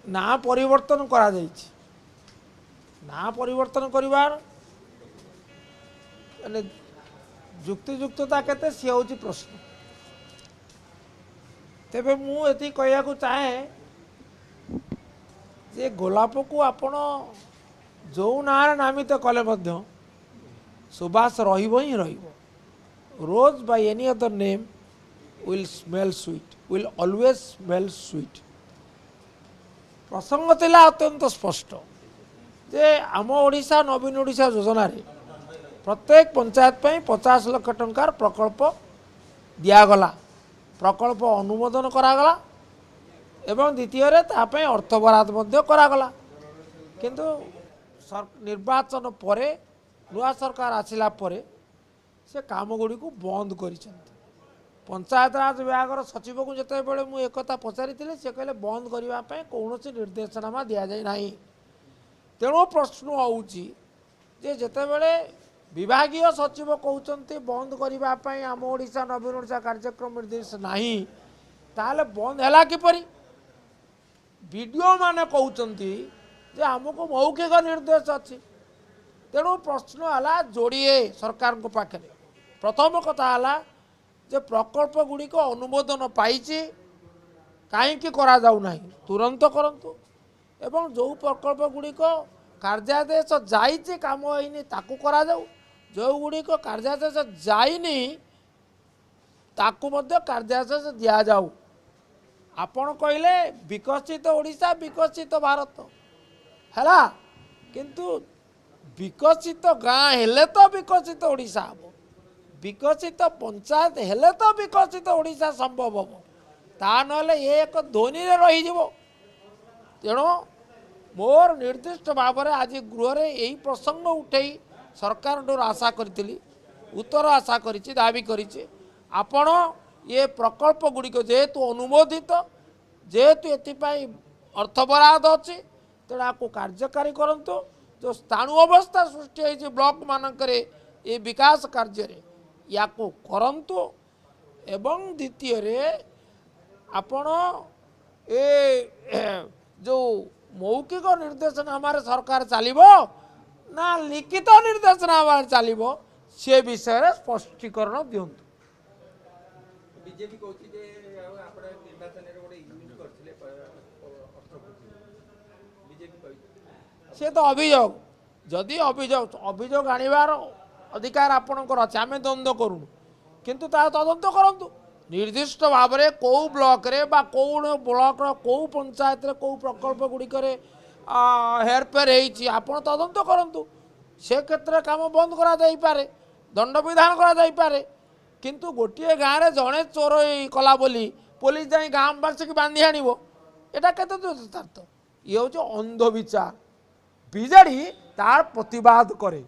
ନା ପରିବର୍ତ୍ତନ କରାଯାଇଛି। ନା ପରିବର୍ତ୍ତନ କରିବାର ମାନେ ଯୁକ୍ତିଯୁକ୍ତତା କେତେ सी हूँ प्रश्न। तेबे मु एति कहया चाहे जे गोलाप को आपण जो ना नामित कले मध्य सुबास रहिबो ही रहिबो। Rose by any other name will smell sweet, will always smell sweet. प्रसंग थिला अत्यंत स्पष्ट जे आम ओडिशा नवीन ओडिशा योजना रे प्रत्येक पंचायत पे 50 लाख टंकार प्रकल्प दिगला, प्रकल्प अनुमोदन करागला एवं द्वितीय तापे अर्थ बराद करागला। किंतु निर्वाचन परे नुआ सरकार आसिला परे से काम गुड़ी को बंद कर पंचायत राज विभाग सचिव को जिते बड़े मुझे एक पचारि से कहले बंद करने कौन निर्देशनामा दि जाए ना। तेणु प्रश्न होची जिते बड़े विभागीय सचिव कहते बंद करने आम ओडिशा नवीन ओडिशा कार्यक्रम निर्देश नहीं ताले बंद है किपरि। वीडियो माने कहते जे आमको मौखिक निर्देश अच्छी। तेणु प्रश्न है जोड़िए सरकार को पाखे। प्रथम कथा है जे प्रकल्प गुड़िक अनुमोदन पाई कहीं करा जाऊ नहीं तुरंत करंतु एवं जो प्रकल्प गुड़िक कार्यादेश जाइए काम होनी ताकू करा जाऊ, जो गुड़िक कार्यादेश जाइनी ताकू मध्य कार्यादेश दिया जाऊ। आपण कहले विकसित ओडिशा विकसित भारत है किंतु विकसित गाँ हेले तो विकसित ओडिशा हम, विकसित पंचायत हेले तो विकसित ओडिशा संभव हम। ता नले ये एक ध्वनि रही। तेणु मोर निर्दिष्ट भाव में आज गृह रे यही प्रसंग उठे सरकार आशा करी उत्तर आशा करी दाबी करी आपण ये प्रकल्प गुड़िक जेहेतु अनुमोदित जेहेतु एपाई अर्थ बराद अच्छी तेणु आपको कार्यकारी करंतु। जो स्थाणु अवस्था सृष्टि होती ब्लॉक मानक ये विकास कार्य या करंतु एवं द्वितीय आपण ए जो मौखिक निर्देशनामा सरकार चलो ना लिखित निर्देशनामा चलो से विषय स्पष्टीकरण दिंतु। बीजेपी कहछि जे आपण निर्वाचन रे गोटे यूज करथिले बीजेपी कहछि से तो अभियोग जदि अभियोग आनिबार अधिकार आपणकर अच्छे आम द्वंद्व करूँ किंतु ता तदंत करंतु निर्दिष्ट भाव में कौ ब्लॉक रे बा कौन ब्लॉक कौ पंचायत रे कौ प्रकल्प गुड़िक हेरफेर होती आपण तदंत करंतु। से क्षेत्र में काम बंद करा जाई पारे, दंड विधान करा जाई पारे किंतु गोटे गाँव में जड़े चोर कला बोली पुलिस जाई गाँववासी की बांधि आनिबो एटा केते यथार्थ। ये हूँ अंधविचार। बीजेडी तार प्रतिवाद करे।